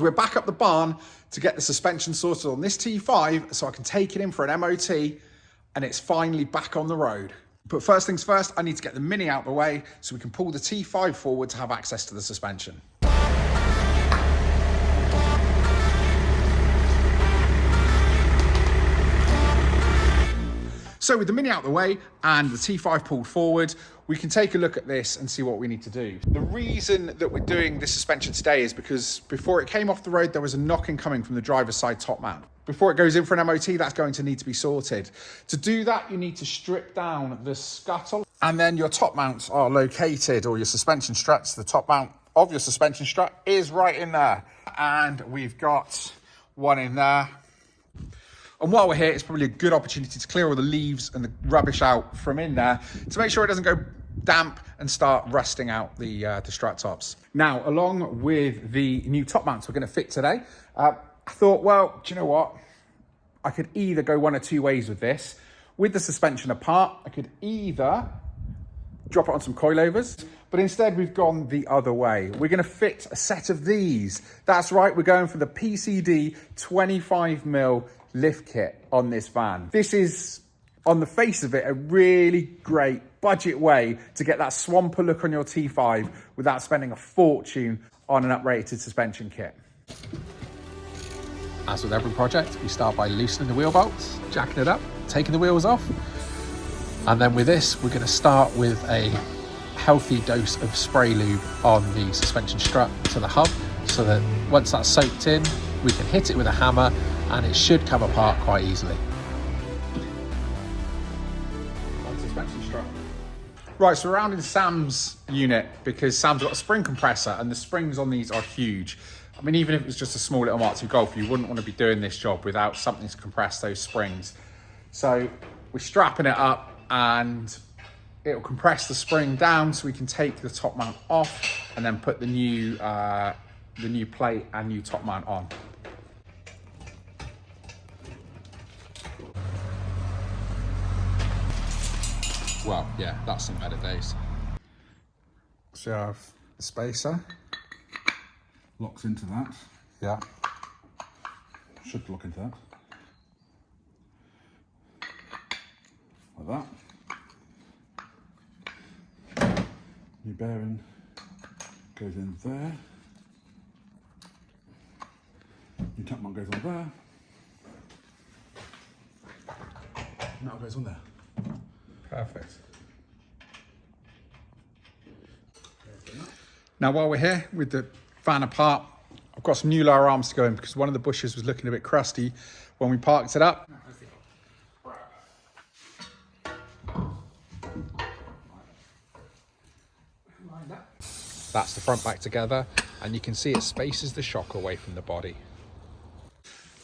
We're back up the barn to get the suspension sorted on this T5 so I can take it in for an MOT and it's finally back on the road. But first things first, I need to get the Mini out of the way so we can pull the T5 forward to have access to the suspension. So with the Mini out of the way and the T5 pulled forward, we can take a look at this and see what we need to do. The reason that we're doing this suspension today is because before it came off the road, there was a knocking coming from the driver's side top mount. Before it goes in for an MOT, that's going to need to be sorted. To do that, you need to strip down the scuttle, and then your top mounts are located, or your suspension struts. The top mount of your suspension strut is right in there. And we've got one in there. And while we're here, it's probably a good opportunity to clear all the leaves and the rubbish out from in there to make sure it doesn't go damp and start rusting out the strut tops. Now, along with the new top mounts we're going to fit today, I thought, well, do you know what? I could either go one or two ways with this. With the suspension apart, I could either drop it on some coilovers, but instead we've gone the other way. We're going to fit a set of these. That's right, we're going for the PCD 25mm lift kit on this van. This is, on the face of it, a really great budget way to get that swamper look on your T5 without spending a fortune on an uprated suspension kit. As with every project, we start by loosening the wheel bolts, jacking it up, taking the wheels off. And then with this, we're going to start with a healthy dose of spray lube on the suspension strut to the hub, so that once that's soaked in, we can hit it with a hammer and it should come apart quite easily. On suspension strut. Right, so we're around in Sam's unit because Sam's got a spring compressor and the springs on these are huge. I mean, even if it was just a small little Mark II Golf, you wouldn't want to be doing this job without something to compress those springs. So we're strapping it up and it'll compress the spring down so we can take the top mount off and then put the new plate and new top mount on. Well, yeah, that's some better days. So I have the spacer. Locks into that. Yeah. Should lock into that. Like that. New bearing goes in there. New top mount goes on there. Now it goes on there. Perfect. Now, while we're here with the van apart, I've got some new lower arms to go in because one of the bushes was looking a bit crusty when we parked it up. That's the front back together, and you can see it spaces the shock away from the body.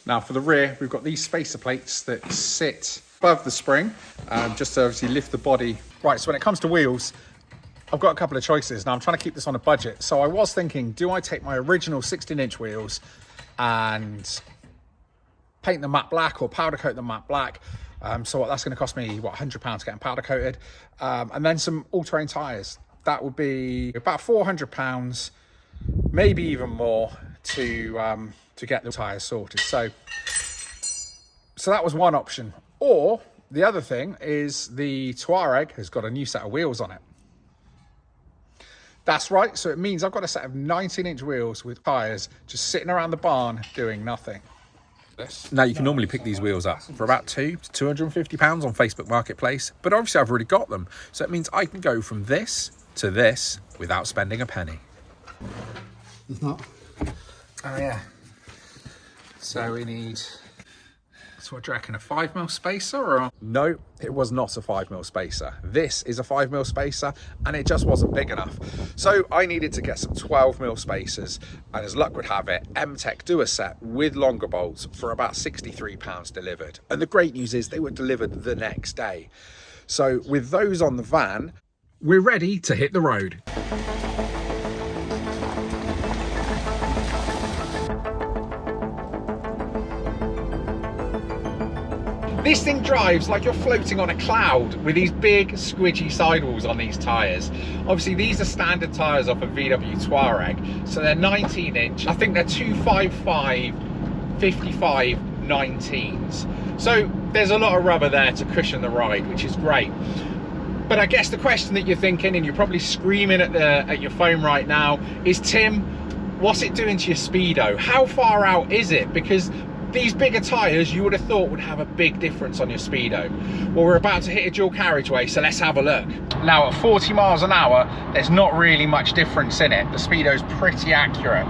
Now for the rear, we've got these spacer plates that sit above the spring, just to obviously lift the body. Right, so when it comes to wheels, I've got a couple of choices. Now I'm trying to keep this on a budget. So I was thinking, do I take my original 16-inch wheels and paint them matte black or powder coat them matte black? So that's going to cost me, what, £100 getting powder coated. And then some all-terrain tyres. That would be about £400, maybe even more, to get the tyres sorted. So that was one option. Or the other thing is the Touareg has got a new set of wheels on it. That's right, so it means I've got a set of 19-inch wheels with tyres just sitting around the barn doing nothing. Now, you can normally pick these wheels up for about £200 to £250 on Facebook Marketplace, but obviously I've already got them. So it means I can go from this to this without spending a penny. It's not. Oh, yeah. So we need... So what do you reckon, a 5mm spacer or? No, it was not a 5mm spacer. This is a 5mm spacer and it just wasn't big enough. So I needed to get some 12mm spacers, and as luck would have it, M-Tech do a set with longer bolts for about £63 delivered. And the great news is they were delivered the next day. So with those on the van, we're ready to hit the road. This thing drives like you're floating on a cloud with these big squidgy sidewalls on these tyres. Obviously these are standard tyres off a VW Touareg, so they're 19 inch. I think they're 255 55 19s. So there's a lot of rubber there to cushion the ride, which is great. But I guess the question that you're thinking, and you're probably screaming at your phone right now, is, Tim, what's it doing to your speedo? How far out is it? Because these bigger tyres you would have thought would have a big difference on your speedo. Well, we're about to hit a dual carriageway, so let's have a look. Now at 40 miles an hour, there's not really much difference in it. The speedo's pretty accurate.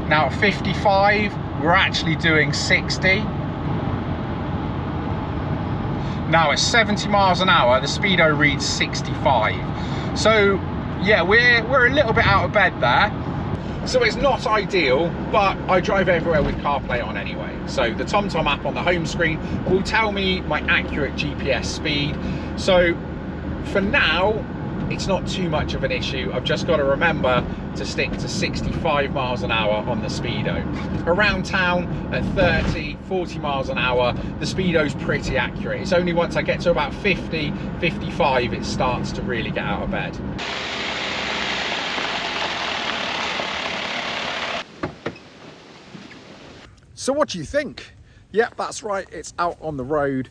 Now at 55, we're actually doing 60. Now at 70 miles an hour, the speedo reads 65. So yeah, we're a little bit out of bed there. So it's not ideal, but I drive everywhere with CarPlay on anyway. So the TomTom app on the home screen will tell me my accurate GPS speed. So for now, it's not too much of an issue. I've just got to remember to stick to 65 miles an hour on the speedo. Around town at 30, 40 miles an hour, the speedo's pretty accurate. It's only once I get to about 50, 55, it starts to really get out of bed. So what do you think? Yep, that's right, it's out on the road.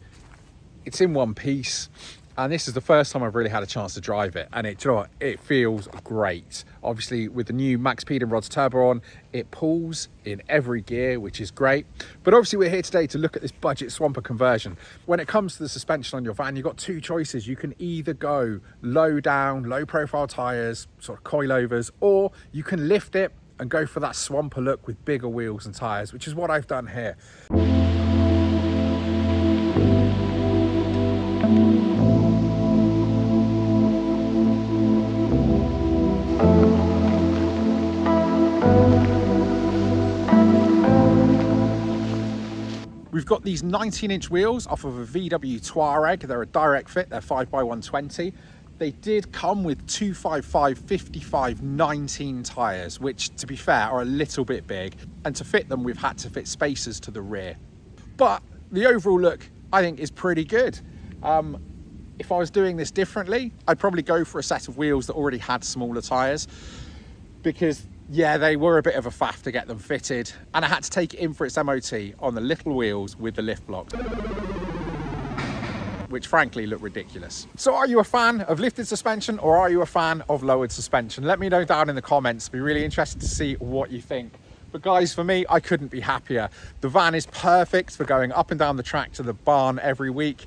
It's in one piece. And this is the first time I've really had a chance to drive it, and do you know what? It feels great. Obviously with the new max speed and rods turbo on, it pulls in every gear, which is great. But obviously we're here today to look at this budget swamper conversion. When it comes to the suspension on your van, you've got two choices. You can either go low down, low profile tires, sort of coilovers, or you can lift it and go for that swamper look with bigger wheels and tires, which is what I've done here. We've got these 19-inch wheels off of a VW Touareg. They're a direct fit, they're 5x120. They did come with 255 55 19 tyres, which to be fair are a little bit big, and to fit them we've had to fit spacers to the rear. But the overall look I think is pretty good. If I was doing this differently, I'd probably go for a set of wheels that already had smaller tyres, because yeah, they were a bit of a faff to get them fitted, and I had to take it in for its MOT on the little wheels with the lift blocks, which frankly look ridiculous. So are you a fan of lifted suspension, or are you a fan of lowered suspension? Let me know down in the comments. I'd be really interested to see what you think. But guys, for me, I couldn't be happier. The van is perfect for going up and down the track to the barn every week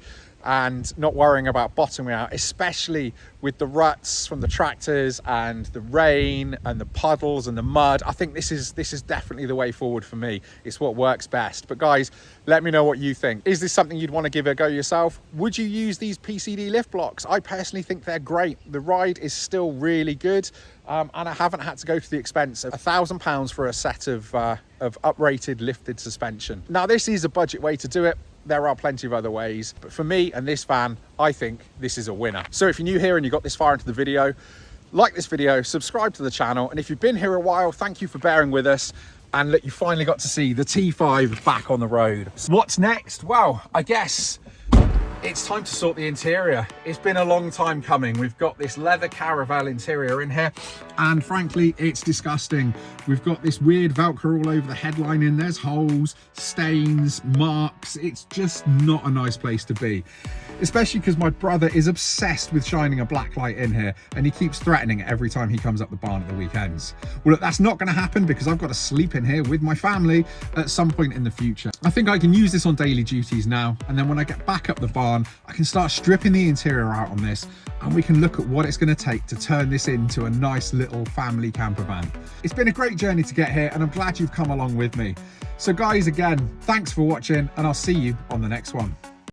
and not worrying about bottoming out, especially with the ruts from the tractors and the rain and the puddles and the mud. I think this is definitely the way forward for me. It's what works best. But guys, let me know what you think. Is this something you'd want to give a go yourself? Would you use these PCD lift blocks? I personally think they're great. The ride is still really good, and I haven't had to go to the expense of £1,000 for a set of uprated lifted suspension. Now this is a budget way to do it. There are plenty of other ways, but for me and this van, I think this is a winner. So if you're new here and you got this far into the video, like this video, subscribe to the channel, and if you've been here a while, thank you for bearing with us, and that you finally got to see the T5 back on the road. So what's next? Well, I guess it's time to sort the interior. It's been a long time coming. We've got this leather caravel interior in here, and frankly, it's disgusting. We've got this weird Velcro all over the headline, and there's holes, stains, marks. It's just not a nice place to be, especially because my brother is obsessed with shining a black light in here, and he keeps threatening it every time he comes up the barn at the weekends. Well, look, that's not going to happen because I've got to sleep in here with my family at some point in the future. I think I can use this on daily duties now, and then when I get back up the barn, I can start stripping the interior out on this, and we can look at what it's going to take to turn this into a nice little family camper van. It's been a great journey to get here, and I'm glad you've come along with me. So guys, again, thanks for watching, and I'll see you on the next one.